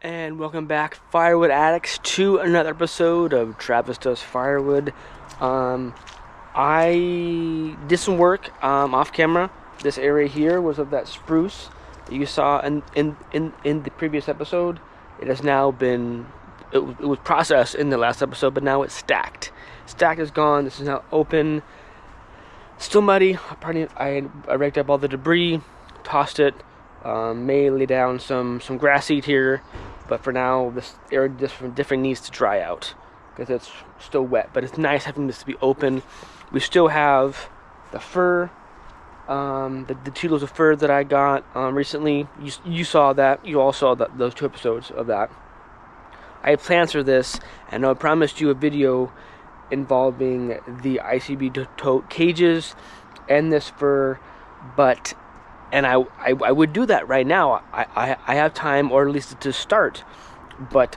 And welcome back, Firewood addicts, to another episode of Travis Does Firewood. I did some work off camera. This area here was of that spruce that you saw in the previous episode. It has now been, it was processed in the last episode, but now it's stacked. Stacked is gone. This is now open. Still muddy. I raked up all the debris, tossed it. May lay down some grass seed here, but for now this area definitely needs to dry out because it's still wet. But it's nice having this to be open. We still have the fir, the 2 loads of fir that I got recently. You saw that. You all saw those 2 episodes of that. I had plans for this, and I promised you a video involving the ICB tote cages and this fir, but I would do that right now. I have time, or at least to start, but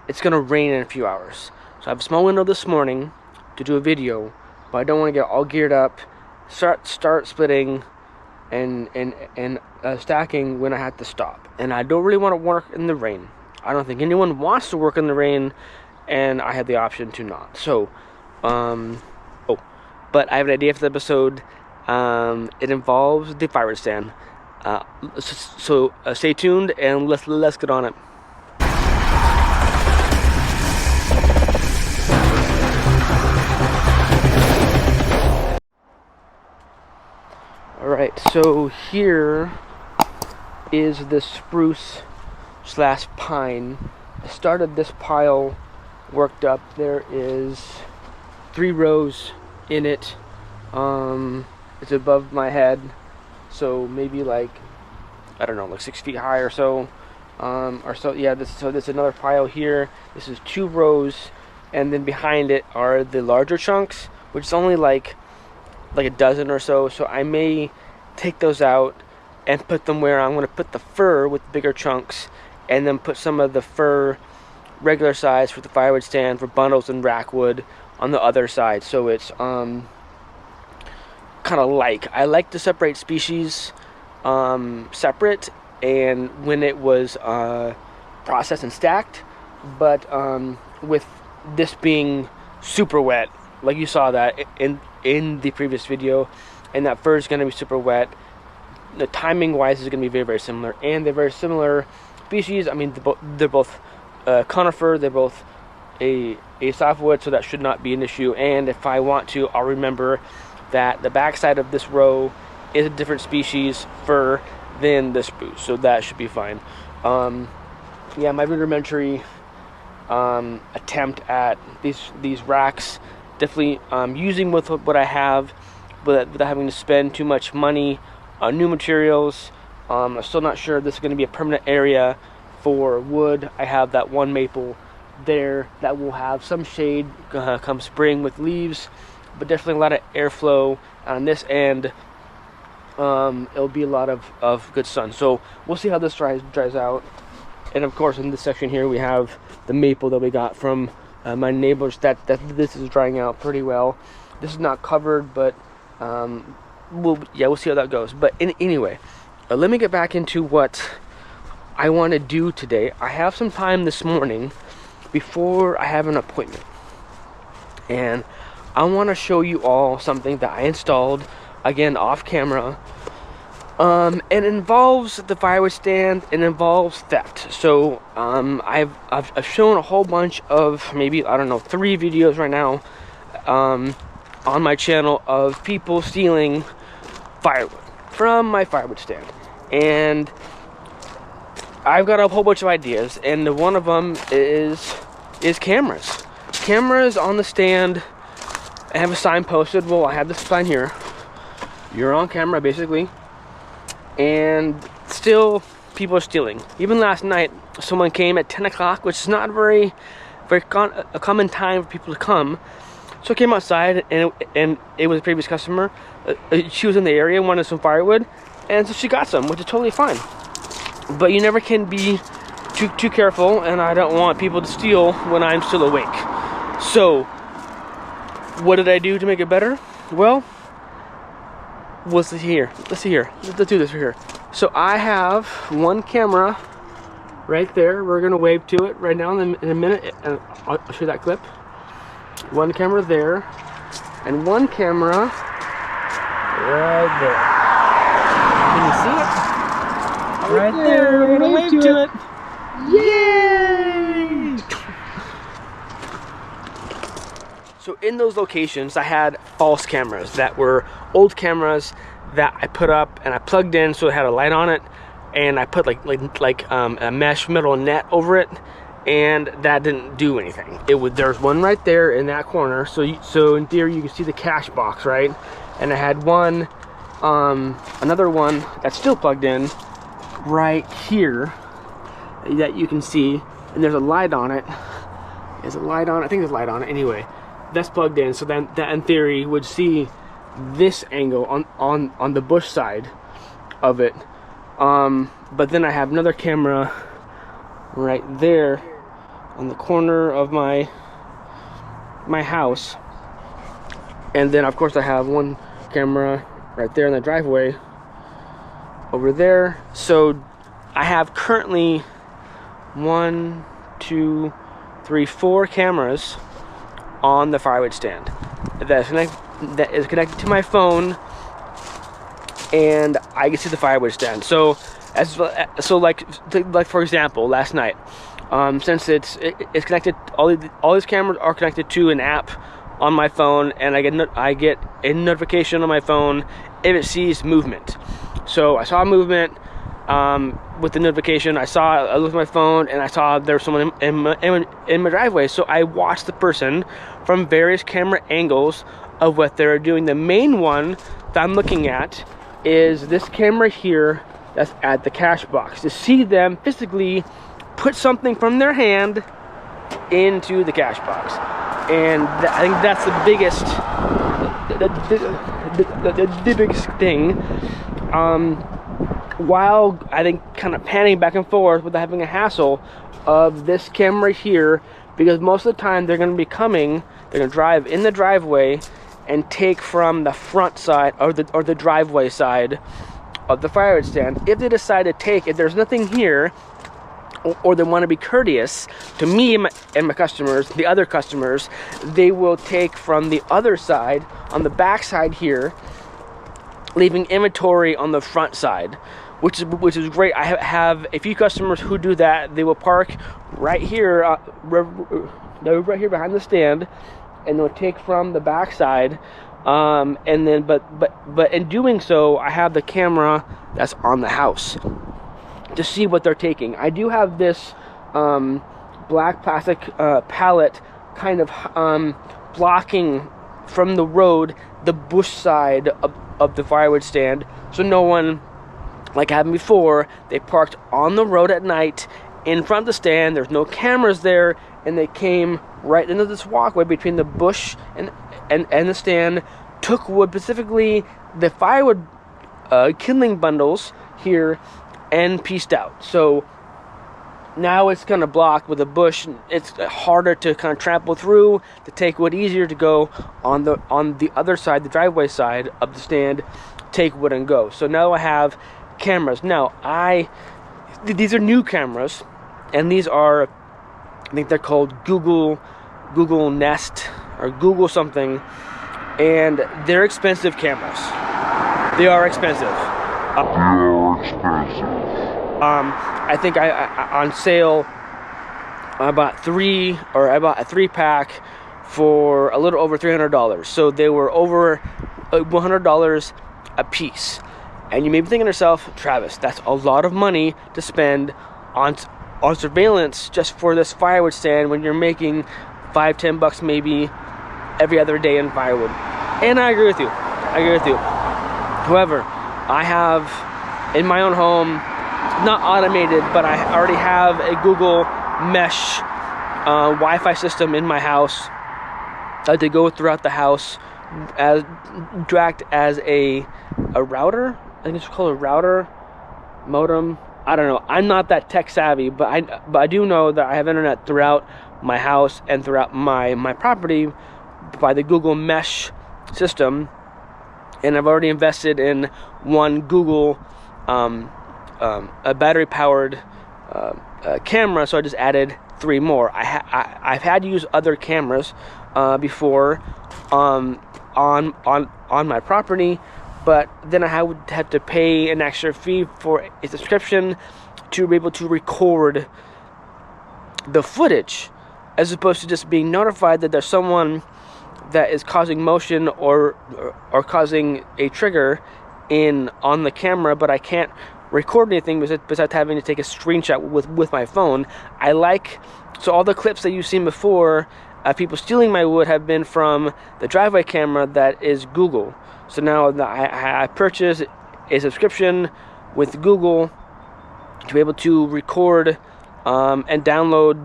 it's gonna rain in a few hours, so I have a small window this morning to do a video, but I don't want to get all geared up, start splitting and stacking when I have to stop, and I don't really want to work in the rain. I don't think anyone wants to work in the rain, and I have the option to not. So but I have an idea for the episode. It involves the firewood stand. So stay tuned and let's get on it. Alright, so here is the spruce / pine. I started this pile worked up. There is 3 rows in it. It's above my head, so maybe like, I don't know, like 6 feet high or so. Yeah, this is another pile here. This is 2 rows, and then behind it are the larger chunks, which is only like a dozen or so. So I may take those out and put them where I'm going to put the fir with the bigger chunks, and then put some of the fir regular size for the firewood stand for bundles and rack wood on the other side. So it's kind of I like to separate species separate, and when it was processed and stacked, but with this being super wet, like you saw that in the previous video, and that fir is going to be super wet, the timing wise is going to be very, very similar, and they're very similar species. I mean, they're both conifer, they're both a softwood, so that should not be an issue. And if I want to, I'll remember that the backside of this row is a different species fir than the spruce, so that should be fine. Yeah, my rudimentary attempt at these racks, definitely using with what I have, but without having to spend too much money on new materials. I'm still not sure if this is going to be a permanent area for wood. I have that one maple there that will have some shade come spring with leaves, but definitely a lot of airflow on this end. It'll be a lot of good sun, so we'll see how this dries out. And of course, in this section here, we have the maple that we got from my neighbors. That this is drying out pretty well. This is not covered, but we'll see how that goes. But anyway, let me get back into what I want to do today. I have some time this morning before I have an appointment, and I want to show you all something that I installed, again, off camera. It involves the firewood stand. It involves theft. So I've shown a whole bunch of, maybe, I don't know, 3 videos right now on my channel of people stealing firewood from my firewood stand, and I've got a whole bunch of ideas, and one of them is cameras. Cameras on the stand. I have a sign posted. Well, I have this sign here. You're on camera, basically. And still, people are stealing. Even last night, someone came at 10 o'clock, which is not a common time for people to come. So I came outside, and it was a previous customer. She was in the area, wanted some firewood, and so she got some, which is totally fine. But you never can be too careful, and I don't want people to steal when I'm still awake. So what did I do to make it better? Well, let's see here. Let's do this right here. So I have one camera right there. We're gonna wave to it right now in a minute, and I'll show you that clip. One camera there, and one camera right there. Can you see it? Right there. We're gonna wave to it. Yay! So in those locations, I had false cameras that were old cameras that I put up and I plugged in so it had a light on it, and I put like a mesh metal net over it, and that didn't do anything. There's one right there in that corner, so in theory you can see the cash box, right? And I had one, another one that's still plugged in right here that you can see, and there's a light on it. There's a light on it. I think there's a light on it. Anyway, that's plugged in, so then that in theory would see this angle on the bush side of it. But then I have another camera right there on the corner of my house, and then of course I have one camera right there in the driveway over there. So I have currently 1, 2, 3, 4 cameras on the Firewood stand that is connected to my phone, and I can see the Firewood stand. So like for example, last night, since it's connected, all these cameras are connected to an app on my phone, and I get a notification on my phone if it sees movement. So I saw movement with the notification. I looked at my phone and I saw there was someone in my driveway. So I watched the person from various camera angles of what they're doing. The main one that I'm looking at is this camera here that's at the cash box, to see them physically put something from their hand into the cash box. And I think that's the biggest the biggest thing. While I think kind of panning back and forth without having a hassle of this camera here, because most of the time they're going to drive in the driveway and take from the front side or the driveway side of the Firewood stand. If they decide to take, if there's nothing here, or they want to be courteous to me and my customers, the other customers, they will take from the other side, on the back side here, leaving inventory on the front side, which is great. I have a few customers who do that. They will park right here, right here behind the stand, and they'll take from the back side. And then, but in doing so, I have the camera that's on the house to see what they're taking. I do have this black plastic pallet kind of blocking from the road the bush side of the Firewood stand, so no one, like happened before, they parked on the road at night in front of the stand. There's no cameras there, and they came right into this walkway between the bush and the stand, took wood, specifically the firewood kindling bundles here, and pieced out. So now it's kind of blocked with a bush. It's harder to kind of trample through, to take wood, easier to go on the other side, the driveway side of the stand, take wood and go. So now I have cameras. Now these are new cameras, and these are, I think they're called Google Nest or Google something, and they're expensive cameras. They are expensive. I think I on sale I bought a 3-pack for a little over $300. So they were over $100 a piece. And you may be thinking to yourself, Travis, that's a lot of money to spend on surveillance just for this firewood stand when you're making $5-10 bucks maybe every other day in firewood. And I agree with you. However, I have in my own home, not automated, but I already have a Google Mesh Wi-Fi system in my house to go throughout the house, as act as a router. I think it's called a router, modem. I don't know. I'm not that tech savvy, but I do know that I have internet throughout my house and throughout my property by the Google Mesh system, and I've already invested in one Google a battery-powered camera, so I just added 3 more. I've had to use other cameras before on my property, but then I would have to pay an extra fee for a subscription to be able to record the footage, as opposed to just being notified that there's someone that is causing motion or causing a trigger on the camera, but I can't record anything besides having to take a screenshot with my phone. So all the clips that you've seen before, people stealing my wood, have been from the driveway camera that is Google. So now I purchased a subscription with Google to be able to record and download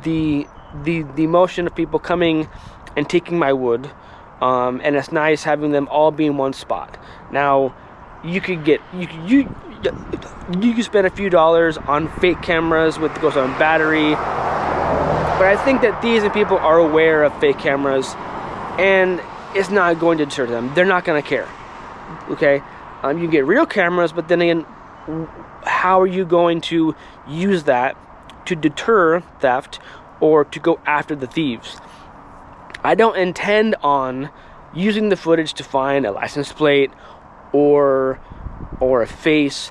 the motion of people coming and taking my wood, and it's nice having them all be in one spot. Now, you could spend a few dollars on fake cameras with goes on battery, but I think that these people are aware of fake cameras, and it's not going to deter them. They're not going to care. Okay, you get real cameras, but then again, how are you going to use that to deter theft or to go after the thieves? I don't intend on using the footage to find a license plate or a face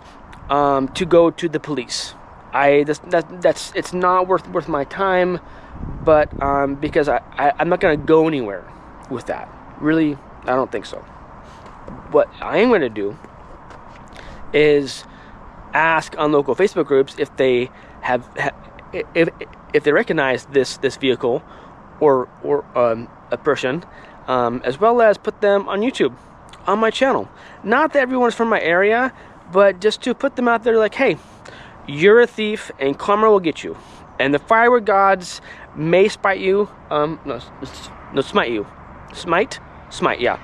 to go to the police. It's not worth my time, but because I'm not going to go anywhere with that. Really, I don't think so. What I am going to do is ask on local Facebook groups if they if they recognize this vehicle or a person, as well as put them on YouTube, on my channel. Not that everyone's from my area, but just to put them out there like, hey, you're a thief and karma will get you. And the Firewood gods may spite you, no, smite you. Smite, yeah.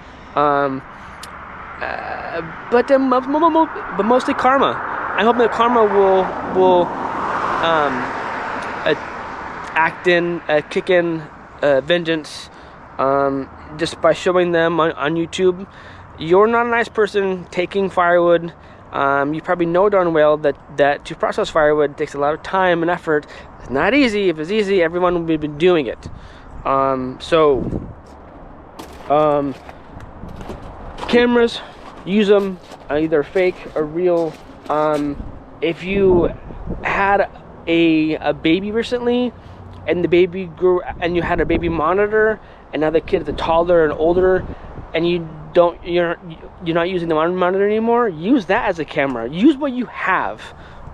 But mostly karma. I hope that karma will kick in vengeance, just by showing them on YouTube, you're not a nice person taking firewood. You probably know darn well that to process firewood takes a lot of time and effort. It's not easy. If it's easy, everyone would be doing it. Cameras, use them, either fake or real. If you had a baby recently, and the baby grew, and you had a baby monitor, and now the kid is taller and older, and you're not using the monitor anymore, use that as a camera. Use what you have.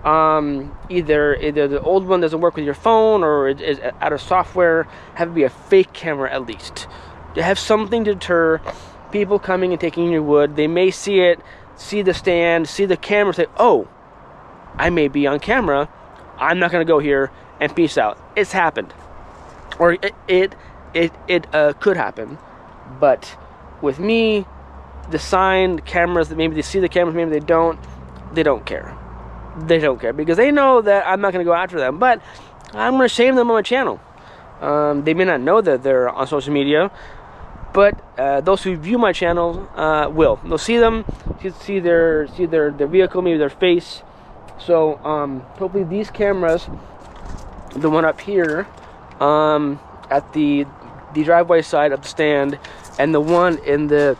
Either the old one doesn't work with your phone, or it is out of software. Have it be a fake camera at least. To have something to deter people coming and taking your wood. They may see it, see the stand, see the camera, say, "Oh, I may be on camera. I'm not gonna go here." And peace out. It's happened, or it could happen. But with me, the sign, cameras, that maybe they see the cameras, maybe they don't. They don't care. They don't care because they know that I'm not going to go after them. But I'm going to shame them on my channel. They may not know that they're on social media, but those who view my channel will. They'll see them, see their vehicle, maybe their face. So hopefully these cameras, the one up here at the driveway side of the stand, and the one in the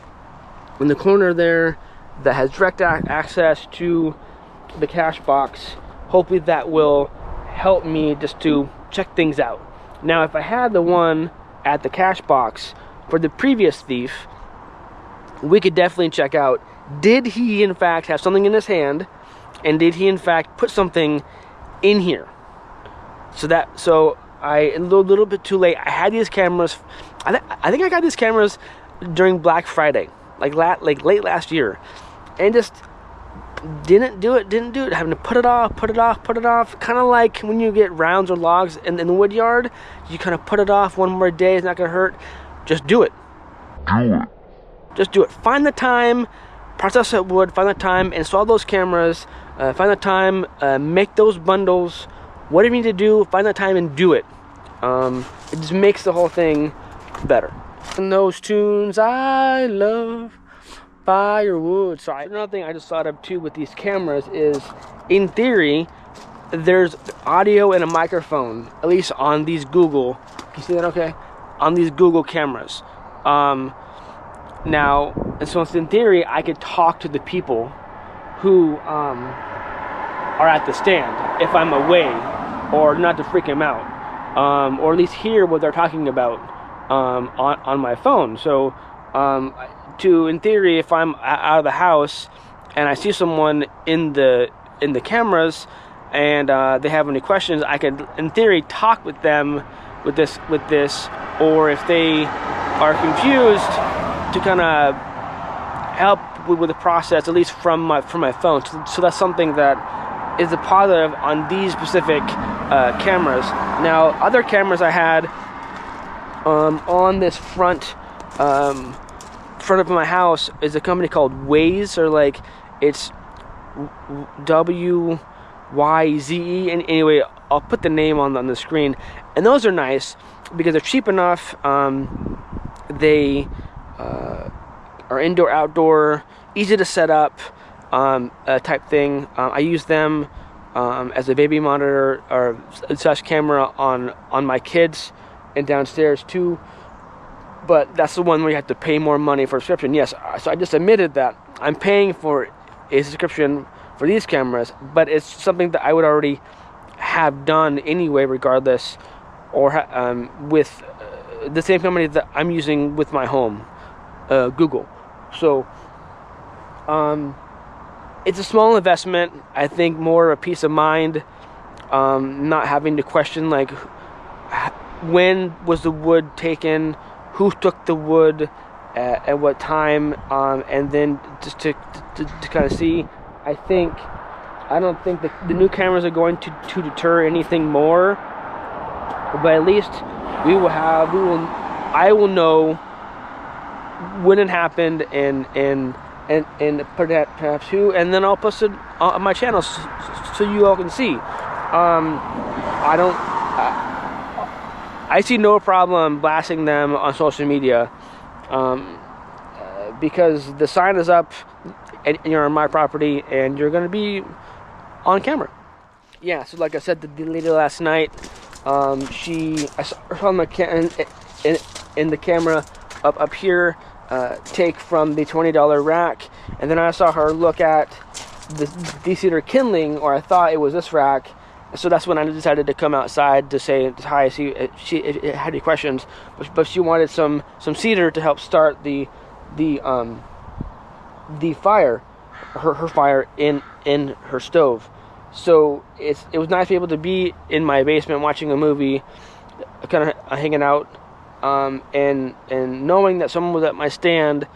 corner there that has direct access to the cash box, hopefully that will help me just to check things out. Now, if I had the one at the cash box for the previous thief, we could definitely check out, did he in fact have something in his hand, and did he in fact put something in here? So a little bit too late. I had these cameras. I think I got these cameras during Black Friday, like late last year, and just didn't do it. Having to put it off. Kind of like when you get rounds or logs in the Woodyard, you kind of put it off one more day. It's not gonna hurt. Just do it. Just do it. Find the time. Process that wood. Find the time. Install those cameras. Find the time. Make those bundles. Whatever you need to do, find that time and do it. It just makes the whole thing better. And those tunes I love, Firewood. So another thing I just thought of too with these cameras is, in theory, there's audio and a microphone, at least on these Google. Can you see that okay? On these Google cameras. Now, and so in theory, I could talk to the people who are at the stand if I'm away, or not to freak them out, or at least hear what they're talking about on my phone. So, in theory, if I'm out of the house and I see someone in the cameras and they have any questions, I could, in theory, talk with them with this, or if they are confused, to kind of help with the process, at least from my phone. So that's something that is a positive on these specific cameras. Now, other cameras I had on this front of my house is a company called Waze, or like it's WYZE. And anyway, I'll put the name on the screen. And those are nice because they're cheap enough. They are indoor, outdoor, easy to set up type thing. I use them as a baby monitor or slash camera on my kids and downstairs too. But that's the one where you have to pay more money for a subscription. Yes, so I just admitted that I'm paying for a subscription for these cameras, but it's something that I would already have done anyway, regardless, or with the same company that I'm using with my home, Google. So it's a small investment. I think more of a peace of mind, not having to question like when was the wood taken, who took the wood, at what time, and then just to kind of see. I don't think the new cameras are going to deter anything more, but at least I will know when it happened and perhaps who, and then I'll post it on my channel so you all can see. I see no problem blasting them on social media, because the sign is up and you're on my property and you're going to be on camera. Yeah, so like I said, the lady last night, I saw her on in the camera up here, take from the $20 rack, and then I saw her look at the de-seater kindling, or I thought it was this rack. So that's when I decided to come outside to say hi, see if she had any questions. But she wanted some cedar to help start the fire, her fire in her stove. So it was nice to be able to be in my basement watching a movie, kind of hanging out, and knowing that someone was at my stand,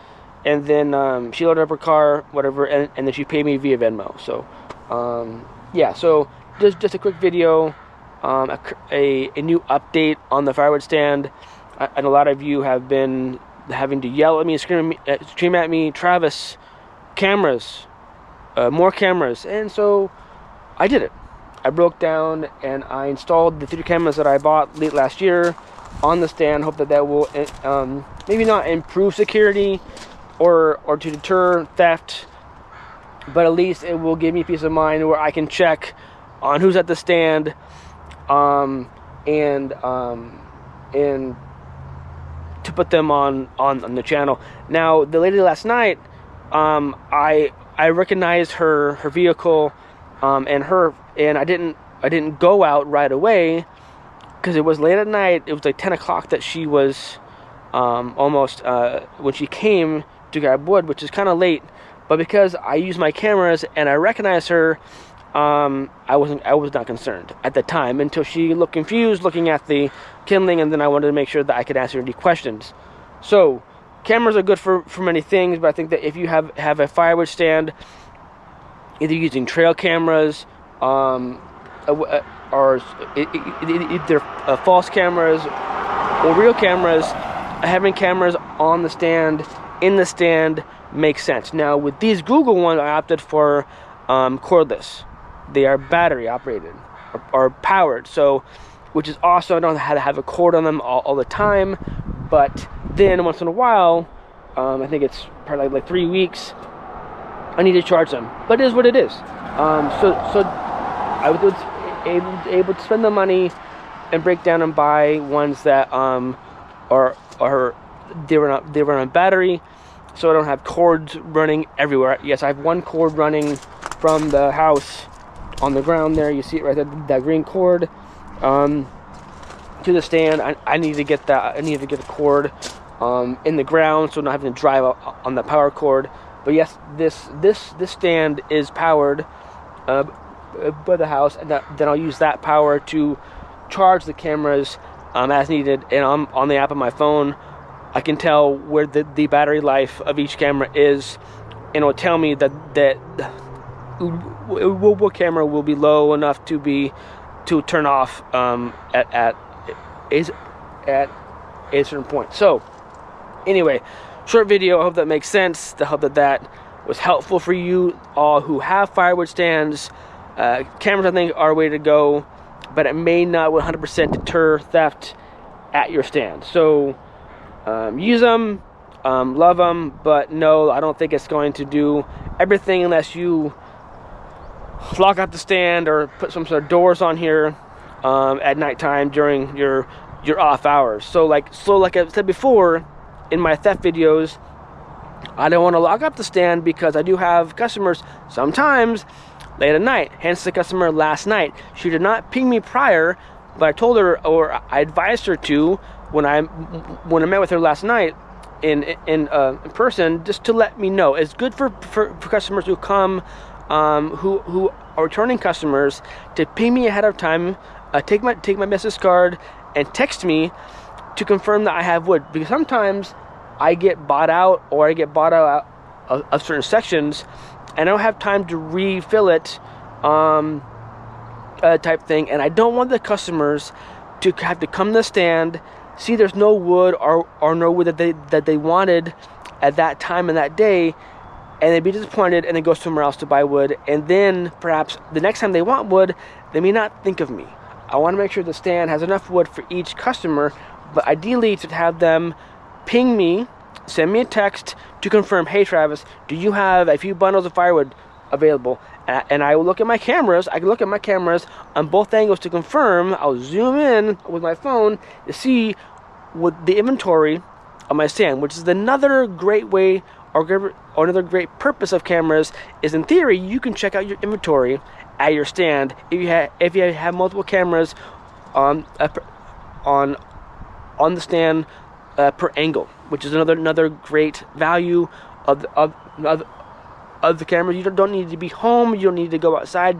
and then she loaded up her car, whatever, and then she paid me via Venmo. So yeah, so just a quick video, a new update on the Firewood stand. And a lot of you have been having to yell at me, scream at me, Travis, cameras, more cameras. And so I did it. I broke down and I installed the 3 cameras that I bought late last year on the stand. Hope that will maybe not improve security or to deter theft, but at least it will give me peace of mind where I can check on who's at the stand, and to put them on the channel. Now, the lady last night, I recognized her vehicle, and I didn't go out right away because it was late at night. It was like 10 o'clock that she was almost when she came to grab wood, which is kind of late. But because I used my cameras and I recognized her, I was not concerned at the time until she looked confused looking at the kindling, and then I wanted to make sure that I could answer any questions. So cameras are good for many things, but I think that if you have a firewood stand, either using trail cameras, or either false cameras or real cameras, having cameras on the stand, in the stand, makes sense. Now with these Google ones, I opted for cordless. They are battery operated or powered, so which is awesome. I don't have to have a cord on them all the time, but then once in a while, I think it's probably like 3 weeks, I need to charge them. But it is what it is. So able to spend the money and break down and buy ones that are they run on battery, so I don't have cords running everywhere. Yes, I have one cord running from the house on the ground there. You see it right there, that green cord, to the stand. I need to get that. I need to get the cord in the ground, so I'm not having to drive on the power cord. But yes, this stand is powered by the house, and then I'll use that power to charge the cameras as needed. And on the app on my phone, I can tell where the battery life of each camera is, and it'll tell me that what camera will be low enough to turn off at a certain point. So anyway, short video. I hope that makes sense. I hope that was helpful for you all who have firewood stands. Cameras, I think, are a way to go, but it may not 100% deter theft at your stand. So use them, love them, but no, I don't think it's going to do everything unless you lock out the stand or put some sort of doors on here at nighttime during your off hours. So like I've said before in my theft videos, I don't want to lock up the stand because I do have customers sometimes late at night. Hence the customer last night. She did not ping me prior, but I told her, or I advised her to, when I met with her last night in person, just to let me know. It's good for customers who come, who are returning customers, to ping me ahead of time, take my business card and text me to confirm that I have wood, because sometimes I get bought out, or I get bought out of certain sections, and I don't have time to refill it, type thing. And I don't want the customers to have to come to the stand, see there's no wood or no wood that they wanted at that time and that day, and they'd be disappointed and then go somewhere else to buy wood, and then perhaps the next time they want wood, they may not think of me. I want to make sure the stand has enough wood for each customer, but ideally to have them ping me, send me a text to confirm, hey Travis, do you have a few bundles of firewood available? And I will look at my cameras. I can look at my cameras on both angles to confirm. I'll zoom in with my phone to see what the inventory of my stand, which is another great way, or another great purpose of cameras, is in theory you can check out your inventory at your stand if you have multiple cameras on the stand per angle, which is another great value of the cameras. You don't need to be home. You don't need to go outside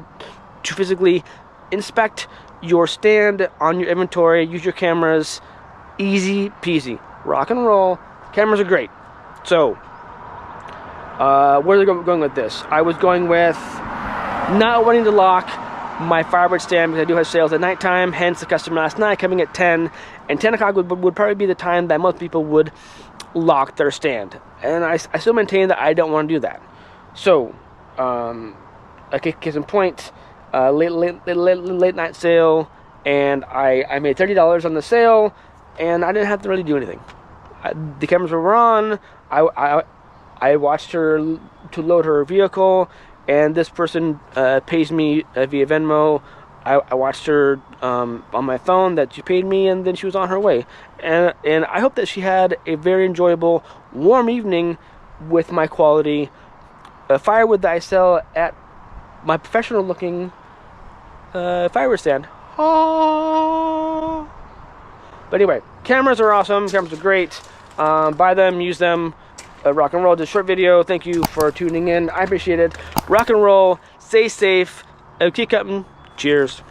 to physically inspect your stand on your inventory. Use your cameras. Easy peasy. Rock and roll. Cameras are great. So where are they going with this? I was going with not wanting to lock my firewood stand because I do have sales at nighttime. Hence the customer last night coming at 10, and 10 o'clock would probably be the time that most people would lock their stand. And I still maintain that I don't want to do that. So, case in point, late night sale, and I made $30 on the sale, and I didn't have to really do anything. The cameras were on. I watched her to load her vehicle, and this person pays me via Venmo. I watched her on my phone that she paid me, and then she was on her way. And I hope that she had a very enjoyable, warm evening with my quality firewood that I sell at my professional-looking firewood stand. Oh. But anyway, cameras are awesome. Cameras are great. Buy them, use them. Rock and roll. Just a short video. Thank you for tuning in. I appreciate it. Rock and roll. Stay safe. Keep cutting. Cheers.